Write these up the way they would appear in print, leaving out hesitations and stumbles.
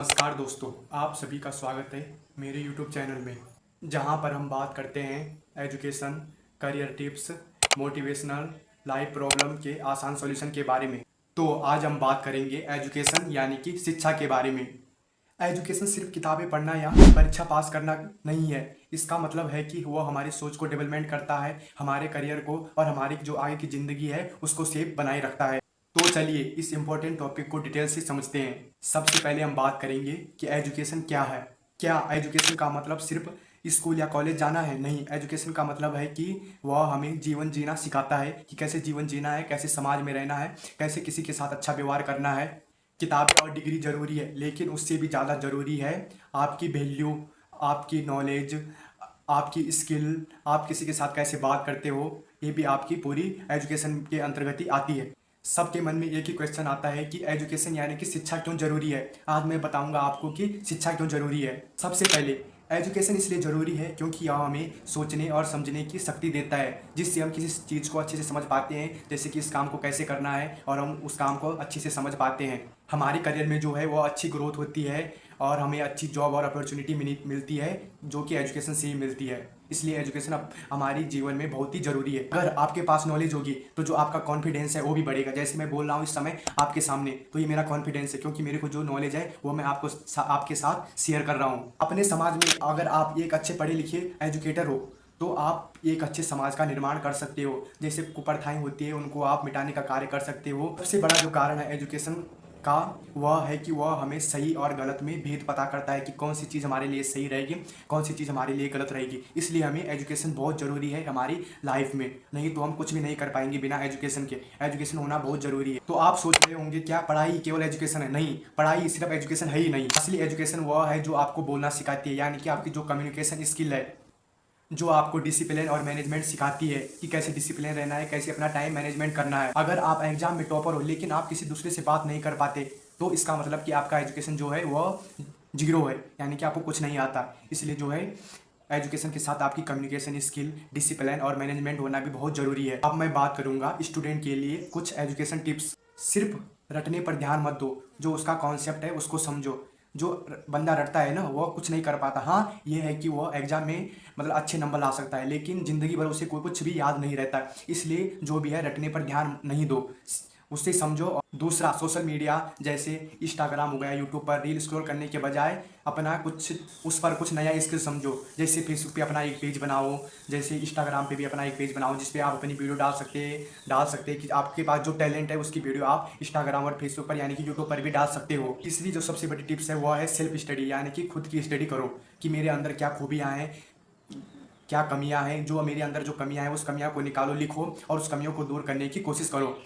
नमस्कार दोस्तों, आप सभी का स्वागत है मेरे YouTube चैनल में, जहां पर हम बात करते हैं education, career tips, motivational, life problem के आसान सॉल्यूशन के बारे में। तो आज हम बात करेंगे एजुकेशन यानी कि शिक्षा के बारे में। एजुकेशन सिर्फ किताबें पढ़ना या परीक्षा पास करना नहीं है। इसका मतलब है कि वह हमारी सोच को डेवलपमेंट करता है, हमारे करियर को और हमारी जो आगे की ज़िंदगी है उसको सेफ बनाए रखता है। तो चलिए इस इम्पोर्टेंट टॉपिक को डिटेल से समझते हैं। सबसे पहले हम बात करेंगे कि एजुकेशन क्या है। क्या एजुकेशन का मतलब सिर्फ स्कूल या कॉलेज जाना है? नहीं, एजुकेशन का मतलब है कि वह हमें जीवन जीना सिखाता है कि कैसे जीवन जीना है, कैसे समाज में रहना है, कैसे किसी के साथ अच्छा व्यवहार करना है। किताब और डिग्री ज़रूरी है, लेकिन उससे भी ज़्यादा ज़रूरी है आपकी वैल्यू, आपकी नॉलेज, आपकी स्किल, आप किसी के साथ कैसे बात करते हो, ये भी आपकी पूरी एजुकेशन के अंतर्गत ही आती है। सबके मन में एक ही क्वेश्चन आता है कि एजुकेशन यानी कि शिक्षा क्यों जरूरी है। आज मैं बताऊंगा आपको कि शिक्षा क्यों जरूरी है। सबसे पहले एजुकेशन इसलिए ज़रूरी है क्योंकि यह हमें सोचने और समझने की शक्ति देता है, जिससे हम किसी चीज़ को अच्छे से समझ पाते हैं, जैसे कि इस काम को कैसे करना है और हम उस काम को अच्छे से समझ पाते हैं। हमारे करियर में जो है वो अच्छी ग्रोथ होती है और हमें अच्छी जॉब और अपॉर्चुनिटी मिलती है, जो कि एजुकेशन से ही मिलती है। इसलिए एजुकेशन अब हमारी जीवन में बहुत ही ज़रूरी है। अगर आपके पास नॉलेज होगी तो जो आपका कॉन्फिडेंस है वो भी बढ़ेगा। जैसे मैं बोल रहा हूँ इस समय आपके सामने, तो ये मेरा कॉन्फिडेंस है क्योंकि मेरे को जो नॉलेज है वो मैं आपके साथ शेयर कर रहा हूँ। अपने समाज में अगर आप एक अच्छे पढ़े लिखे एजुकेटर हो तो आप एक अच्छे समाज का निर्माण कर सकते हो। जैसे कुप्रथाएं होती है उनको आप मिटाने का कार्य कर सकते हो। सबसे बड़ा जो कारण है एजुकेशन का वह है कि वह हमें सही और गलत में भेद पता करता है कि कौन सी चीज़ हमारे लिए सही रहेगी, कौन सी चीज़ हमारे लिए गलत रहेगी। इसलिए हमें एजुकेशन बहुत ज़रूरी है हमारी लाइफ में, नहीं तो हम कुछ भी नहीं कर पाएंगे बिना एजुकेशन के। एजुकेशन होना बहुत ज़रूरी है। तो आप सोच रहे होंगे क्या पढ़ाई केवल एजुकेशन है? नहीं, पढ़ाई सिर्फ एजुकेशन है ही नहीं। असली एजुकेशन वह है जो आपको बोलना सिखाती है, यानी कि आपकी जो कम्युनिकेशन स्किल है, जो आपको डिसिप्लिन और मैनेजमेंट सिखाती है कि कैसे डिसिप्लिन रहना है, कैसे अपना टाइम मैनेजमेंट करना है। अगर आप एग्जाम में टॉपर हो लेकिन आप किसी दूसरे से बात नहीं कर पाते तो इसका मतलब कि आपका एजुकेशन जो है वह जीरो है, यानी कि आपको कुछ नहीं आता। इसलिए जो है एजुकेशन के साथ आपकी कम्युनिकेशन स्किल, डिसिप्लिन और मैनेजमेंट होना भी बहुत ज़रूरी है। अब मैं बात करूंगा स्टूडेंट के लिए कुछ एजुकेशन टिप्स। सिर्फ रटने पर ध्यान मत दो, जो उसका कॉन्सेप्ट है उसको समझो। जो बंदा रटता है ना वो कुछ नहीं कर पाता। हाँ, ये है कि वो एग्जाम में मतलब अच्छे नंबर ला सकता है, लेकिन ज़िंदगी भर उसे कोई कुछ भी याद नहीं रहता। इसलिए जो भी है रटने पर ध्यान नहीं दो, उससे समझो। और दूसरा, सोशल मीडिया जैसे इंस्टाग्राम हो गया, यूट्यूब पर रील स्क्रॉल करने के बजाय अपना कुछ उस पर कुछ नया स्किल समझो। जैसे फेसबुक पे अपना एक पेज बनाओ, जैसे इंस्टाग्राम पे भी अपना एक पेज बनाओ जिस पे आप अपनी वीडियो डाल सकते हैं कि आपके पास जो टैलेंट है उसकी वीडियो आप इंस्टाग्राम और फेसबुक पर यानी कि यूट्यूब पर भी डाल सकते हो। तीसरी जो सबसे बड़ी टिप्स है वो है सेल्फ स्टडी, यानी कि खुद की स्टडी करो कि मेरे अंदर क्या खूबियाँ हैं, क्या कमियां हैं। जो मेरे अंदर जो कमियां हैं उस कमियां को निकालो, लिखो और उस कमियों को दूर करने की कोशिश करो।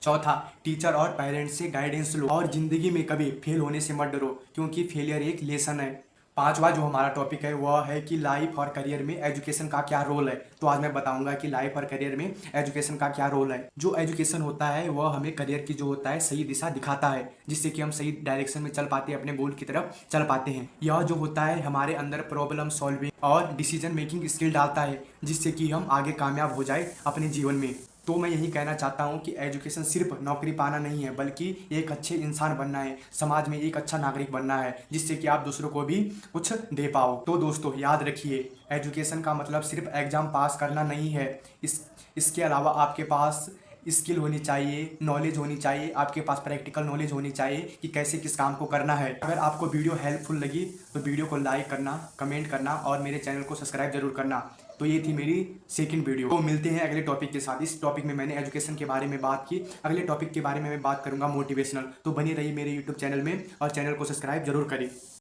चौथा, टीचर और पेरेंट्स से गाइडेंस लो और ज़िंदगी में कभी फेल होने से मत डरो, क्योंकि फेलियर एक लेसन है। पांचवा जो हमारा टॉपिक है वह है कि लाइफ और करियर में एजुकेशन का क्या रोल है। तो आज मैं बताऊंगा कि लाइफ और करियर में एजुकेशन का क्या रोल है। जो एजुकेशन होता है वह हमें करियर की जो होता है सही दिशा दिखाता है, जिससे कि हम सही डायरेक्शन में चल पाते हैं, अपने गोल की तरफ चल पाते हैं। यह जो होता है हमारे अंदर प्रॉब्लम सॉल्विंग और डिसीजन मेकिंग स्किल डालता है, जिससे कि हम आगे कामयाब हो जाए अपने जीवन में। तो मैं यही कहना चाहता हूँ कि एजुकेशन सिर्फ नौकरी पाना नहीं है, बल्कि एक अच्छे इंसान बनना है, समाज में एक अच्छा नागरिक बनना है, जिससे कि आप दूसरों को भी कुछ दे पाओ। तो दोस्तों याद रखिए, एजुकेशन का मतलब सिर्फ एग्जाम पास करना नहीं है। इसके अलावा आपके पास स्किल होनी चाहिए, नॉलेज होनी चाहिए, आपके पास प्रैक्टिकल नॉलेज होनी चाहिए कि कैसे किस काम को करना है। अगर आपको वीडियो हेल्पफुल लगी तो वीडियो को लाइक करना, कमेंट करना और मेरे चैनल को सब्सक्राइब जरूर करना। तो ये थी मेरी सेकंड वीडियो। तो मिलते हैं अगले टॉपिक के साथ। इस टॉपिक में मैंने एजुकेशन के बारे में बात की, अगले टॉपिक के बारे में मैं बात करूंगा मोटिवेशनल। तो बनी रही मेरे यूट्यूब चैनल में और चैनल को सब्सक्राइब जरूर करें।